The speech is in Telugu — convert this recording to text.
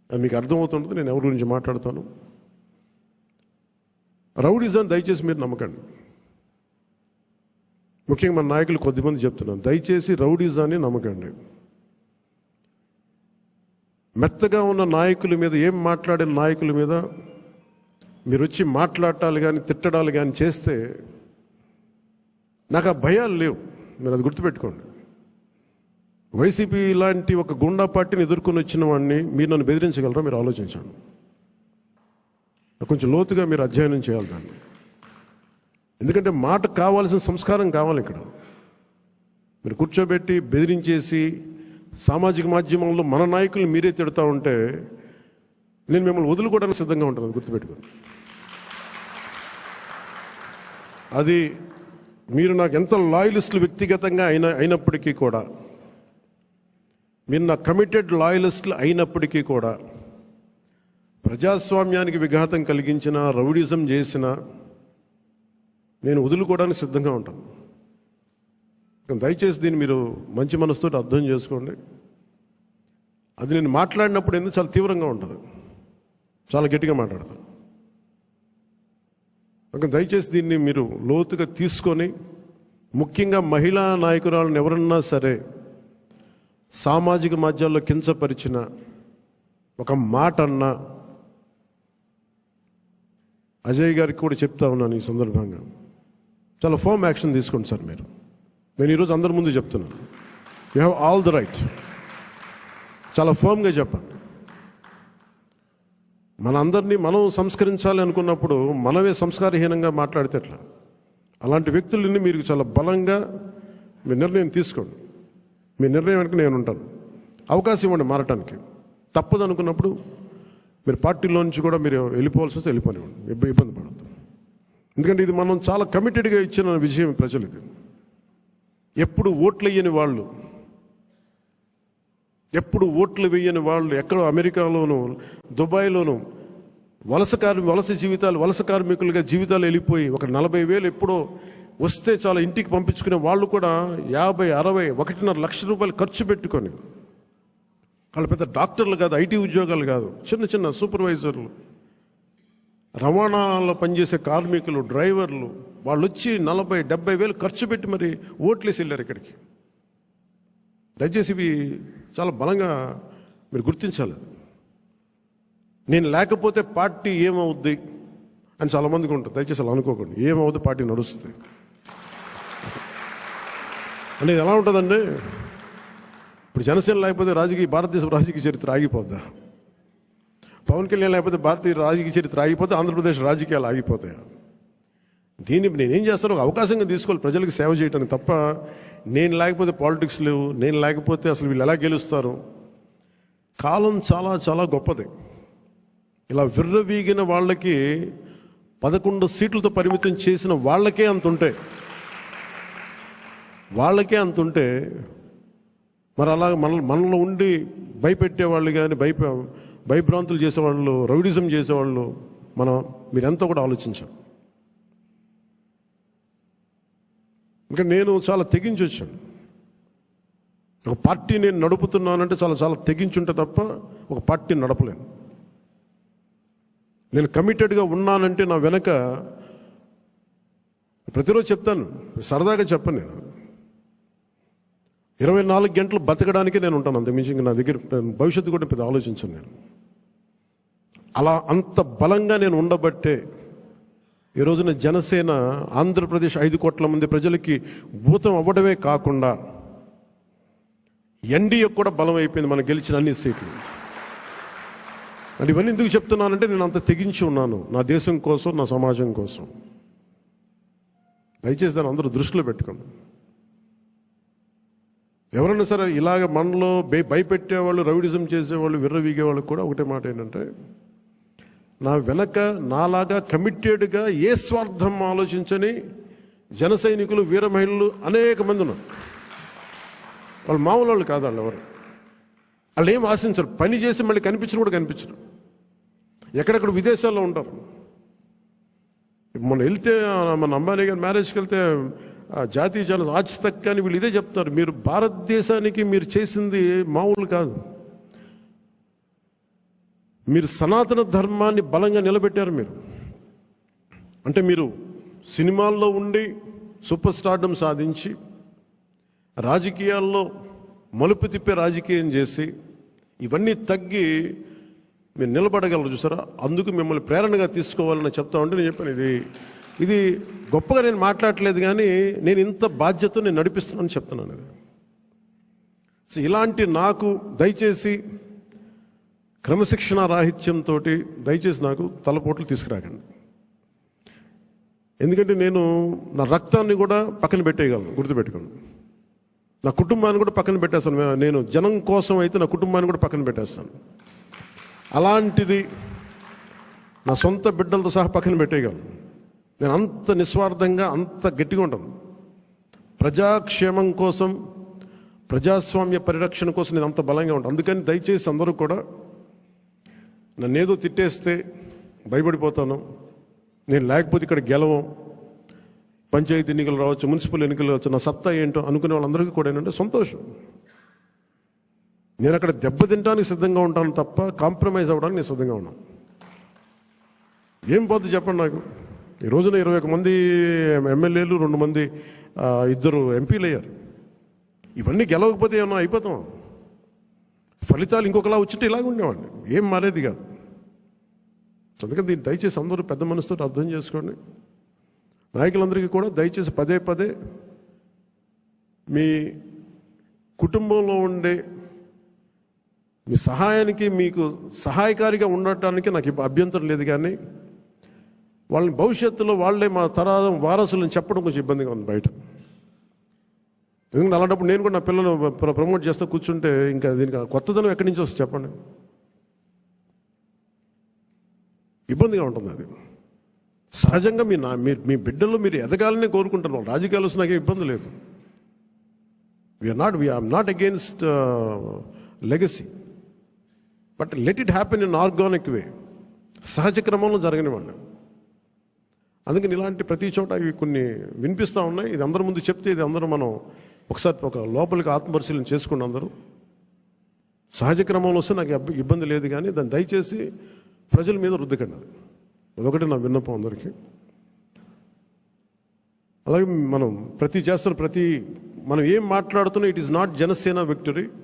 అది మీకు అర్థమవుతుంటుంది నేను ఎవరి గురించి మాట్లాడతాను. రౌడీజం దయచేసి మీరు నమ్మకండి. ముఖ్యంగా మన నాయకులు కొద్దిమంది చెప్తున్నాను, దయచేసి రౌడీజాన్ని నమ్మకండి. మెత్తగా ఉన్న నాయకుల మీద, ఏం మాట్లాడిన నాయకుల మీద మీరు వచ్చి మాట్లాడాలి కానీ తిట్టడాలు కానీ చేస్తే నాకు ఆ భయాలు లేవు. మీరు అది గుర్తుపెట్టుకోండి. వైసీపీ లాంటి ఒక గుండా పార్టీని ఎదుర్కొని వచ్చిన వాడిని మీరు నన్ను బెదిరించగలరా? మీరు ఆలోచించండి. కొంచెం లోతుగా మీరు అధ్యయనం చేయాలి దాన్ని. ఎందుకంటే మాట కావాల్సిన సంస్కారం కావాలి. ఇక్కడ మీరు కూర్చోబెట్టి బెదిరించేసి సామాజిక మాధ్యమంలో మన నాయకుల్ని మీరే తిడతా ఉంటే నేను మిమ్మల్ని వదులుకోవడానికి సిద్ధంగా ఉంటాను. గుర్తుపెట్టుకోండి. అది మీరు నాకు ఎంత లాయలిస్టులు వ్యక్తిగతంగా అయినప్పటికీ కూడా, మీరు నా కమిటెడ్ లాయలిస్టులు అయినప్పటికీ కూడా, ప్రజాస్వామ్యానికి విఘాతం కలిగించిన, రౌడిజం చేసిన నేను వదులుకోవడానికి సిద్ధంగా ఉంటాను. దయచేసి దీన్ని మీరు మంచి మనసుతో అర్థం చేసుకోండి. అది నేను మాట్లాడినప్పుడు ఎందుకు చాలా తీవ్రంగా ఉంటుంది, చాలా గట్టిగా మాట్లాడతాను. దయచేసి దీన్ని మీరు లోతుగా తీసుకొని, ముఖ్యంగా మహిళా నాయకురాలను ఎవరన్నా సరే సామాజిక మాధ్యమాల్లో కించపరిచిన ఒక మాట అన్నా, అజయ్ గారికి కూడా చెప్తా ఉన్నాను ఈ సందర్భంగా, చాలా ఫర్మ్ యాక్షన్ తీసుకోండి సార్. నేను ఈరోజు అందరి ముందు చెప్తున్నాను, you have all the right. చాలా ఫర్మ్గా చెప్పండి. మన అందరినీ మనం సంస్కరించాలి అనుకున్నప్పుడు మనమే సంస్కారహీనంగా మాట్లాడితే ఎట్లా? అలాంటి వ్యక్తులని మీరు చాలా బలంగా మీ నిర్ణయం తీసుకోండి. మీ నిర్ణయం వెనక నేను ఉంటాను. అవకాశం ఇవ్వండి మారటానికి. తప్పదు అనుకున్నప్పుడు మీరు పార్టీలో నుంచి కూడా మీరు వెళ్ళిపోవాల్సి వస్తే వెళ్ళిపోనివ్వండి, ఇబ్బంది పడద్దు. ఎందుకంటే ఇది మనం చాలా కమిటెడ్గా ఇచ్చిన విషయం ప్రజలు. ఇది ఎప్పుడు ఓట్లు వేయని వాళ్ళు, ఎప్పుడు ఓట్లు వేయని వాళ్ళు ఎక్కడో అమెరికాలోను దుబాయ్లోను వలస కార్మికులుగా జీవితాలు వెళ్ళిపోయి ఒక 40,000 ఎప్పుడో వస్తే చాలా ఇంటికి పంపించుకునే వాళ్ళు కూడా 50, 60, 1.5 లక్ష రూపాయలు ఖర్చు పెట్టుకొని, వాళ్ళు పెద్ద డాక్టర్లు కాదు, ఐటీ ఉద్యోగాలు కాదు, చిన్న చిన్న సూపర్వైజర్లు, రవాణాలో పనిచేసే కార్మికులు, డ్రైవర్లు, వాళ్ళు వచ్చి 40, 70,000 ఖర్చు పెట్టి మరి ఓట్లేసి వెళ్ళారు ఇక్కడికి. దయచేసి ఇవి చాలా బలంగా మీరు గుర్తించాలి. నేను లేకపోతే పార్టీ ఏమవుద్ది అని చాలామందికి ఉంటుంది. దయచేసి అలా అనుకోకండి. ఏమవుద్ది, పార్టీ నడుస్తుంది అనేది ఎలా ఉంటుందండి? ఇప్పుడు జనసేన లేకపోతే భారతదేశ రాజకీయ చరిత్ర ఆగిపోద్దా? పవన్ కళ్యాణ్ లేకపోతే భారతీయ రాజకీయ చరిత్ర ఆగిపోతే ఆంధ్రప్రదేశ్ రాజకీయాలు ఆగిపోతాయా? దీన్ని నేనేం చేస్తాను, ఒక అవకాశంగా తీసుకోవాలి ప్రజలకు సేవ చేయడానికి తప్ప, నేను లేకపోతే పాలిటిక్స్ లేవు, నేను లేకపోతే అసలు వీళ్ళు ఎలా గెలుస్తారు. కాలం చాలా చాలా గొప్పది. ఇలా విర్రవీగిన వాళ్ళకి 11 సీట్లతో పరిమితం చేసిన వాళ్ళకే అంతుంటే మరి అలా మనలో ఉండి భయపెట్టేవాళ్ళు కానీ భయభ్రాంతులు చేసేవాళ్ళు, రౌడిజం చేసేవాళ్ళు మీరెంతో కూడా ఆలోచించాం. ఇంకా నేను చాలా తెగించి వచ్చాను. ఒక పార్టీ నేను నడుపుతున్నానంటే చాలా చాలా తెగించుంటే తప్ప ఒక పార్టీని నడపలేను. నేను కమిటెడ్గా ఉన్నానంటే నా వెనక ప్రతిరోజు చెప్తాను, సరదాగా చెప్పను. నేను 24 గంటలు బతకడానికి నేను ఉంటాను, అంతకుమించి నా దగ్గర భవిష్యత్తు కూడా పెద్ద ఆలోచించాను. నేను అలా అంత బలంగా నేను ఉండబట్టే ఈ రోజున జనసేన ఆంధ్రప్రదేశ్ 5 కోట్ల మంది ప్రజలకి భూతం అవ్వడమే కాకుండా ఎన్డీఏ కూడా బలం అయిపోయింది, మనం గెలిచిన అన్ని సీట్లు. అంటే ఇవన్నీ ఎందుకు చెప్తున్నానంటే నేను అంత తెగించి ఉన్నాను నా దేశం కోసం, నా సమాజం కోసం. దయచేసి దాన్ని అందరూ దృష్టిలో పెట్టుకోండి. ఎవరైనా సరే ఇలాగ మనలో భయపెట్టేవాళ్ళు, రౌడిజం చేసేవాళ్ళు, విర్రవీగేవాళ్ళు కూడా ఒకటే మాట ఏంటంటే, నా వెనక నాలాగా కమిటెడ్గా ఏ స్వార్థం ఆలోచించని జన సైనికులు, వీర మహిళలు అనేక మంది ఉన్నారు. వాళ్ళు మామూలు వాళ్ళు కాదు. వాళ్ళు ఏం ఆశించరు. పని చేసి మళ్ళీ కనిపించరు కూడా కనిపించరు. ఎక్కడెక్కడ విదేశాల్లో ఉంటారు. మొన్న వెళ్తే మన అంబానీ గారి మ్యారేజ్కి వెళ్తే జాతీయ ఛానల్ ఆజ్ తక్ అని వీళ్ళు ఇదే చెప్తారు, మీరు భారతదేశానికి మీరు చేసింది మామూలు కాదు. మీరు సనాతన ధర్మాన్ని బలంగా నిలబెట్టారు. అంటే మీరు సినిమాల్లో ఉండి సూపర్ స్టార్డమ్ సాధించి రాజకీయాల్లో మలుపు తిప్పే రాజకీయం చేసి ఇవన్నీ తగ్గి మీరు నిలబడగలరు చూసారా. అందుకు మిమ్మల్ని ప్రేరణగా తీసుకోవాలని చెప్తా ఉంటే నేను చెప్పాను, ఇది గొప్పగా నేను మాట్లాడట్లేదు, కానీ నేను ఇంత బాధ్యత నేను నడిపిస్తున్నాను చెప్తున్నాను. ఇది సో ఇలాంటి నాకు దయచేసి క్రమశిక్షణ రాహిత్యంతో దయచేసి నాకు తలపోట్లు తీసుకురాకండి. ఎందుకంటే నేను నా రక్తాన్ని కూడా పక్కన పెట్టేయగలను, గుర్తుపెట్టుకోండి. నా కుటుంబాన్ని కూడా పక్కన పెట్టేస్తాను. నేను జనం కోసం అయితే నా కుటుంబాన్ని కూడా పక్కన పెట్టేస్తాను. అలాంటిది నా సొంత బిడ్డలతో సహా పక్కన పెట్టేయగలను. నేను అంత నిస్వార్థంగా అంత గట్టిగా ఉంటాను. ప్రజాక్షేమం కోసం, ప్రజాస్వామ్య పరిరక్షణ కోసం నేను అంత బలంగా ఉంటాను. అందుకని దయచేసి అందరూ కూడా నన్నేదో తిట్టేస్తే భయపడిపోతాను. నేను లేకపోతే ఇక్కడ గెలవం, పంచాయతీ ఎన్నికలు రావచ్చు, మున్సిపల్ ఎన్నికలు రావచ్చు, నా సత్తా ఏంటో అనుకునే వాళ్ళందరికీ కూడా ఏంటంటే సంతోషం. నేను అక్కడ దెబ్బతింటానికి సిద్ధంగా ఉంటాను తప్ప కాంప్రమైజ్ అవ్వడానికి నేను సిద్ధంగా ఉన్నాను. ఏం పోతుంది చెప్పండి నాకు. ఈ రోజున 21 మంది ఎమ్మెల్యేలు, 2 మంది 2 ఎంపీలు అయ్యారు. ఇవన్నీ గెలవకపోతే ఏమన్నా అయిపోతాం. ఫలితాలు ఇంకొకలా వచ్చింటే ఇలాగ ఉండేవాడిని, ఏం మారేది కాదు. అందుకని దీన్ని దయచేసి అందరూ పెద్ద మనసుతో అర్థం చేసుకోండి. నాయకులందరికీ కూడా దయచేసి పదే పదే మీ కుటుంబంలో ఉండే మీ సహాయానికి, మీకు సహాయకారిగా ఉండటానికి నాకు అభ్యంతరం లేదు, కానీ వాళ్ళని భవిష్యత్తులో వాళ్ళే మా తరం వారసులను చెప్పడం కొంచెం ఇబ్బందిగా ఉంది బయట. ఎందుకంటే అలాంటప్పుడు నేను కూడా నా పిల్లలు ప్రమోట్ చేస్తూ కూర్చుంటే ఇంకా దీనికి కొత్తదనం ఎక్కడి నుంచి వస్తుంది చెప్పండి. ఇబ్బందిగా ఉంటుంది. అది సహజంగా మీ బిడ్డలు మీరు ఎదగాలని కోరుకుంటున్నాం. రాజకీయాలు వస్తే నాకే ఇబ్బంది లేదు. We are not against legacy, but let it happen in organic way, సహజ క్రమంలో జరగనివ్వండి. అందుకని ఇలాంటి ప్రతి చోట ఇవి కొన్ని వినిపిస్తూ ఉన్నాయి. ఇది అందరి ముందు చెప్తే ఇది అందరూ మనం ఒకసారి ఒక లోపలికి ఆత్మపరిశీలన చేసుకోండి. అందరూ సహజ క్రమంలో వస్తే నాకు ఇబ్బంది లేదు, కానీ దాన్ని దయచేసి ప్రజల మీద రుద్దకండి. అదొకటి నా విన్నపం అందరికీ. అలాగే మనం మనం ఏం మాట్లాడుతున్నా it is not Janasena victory.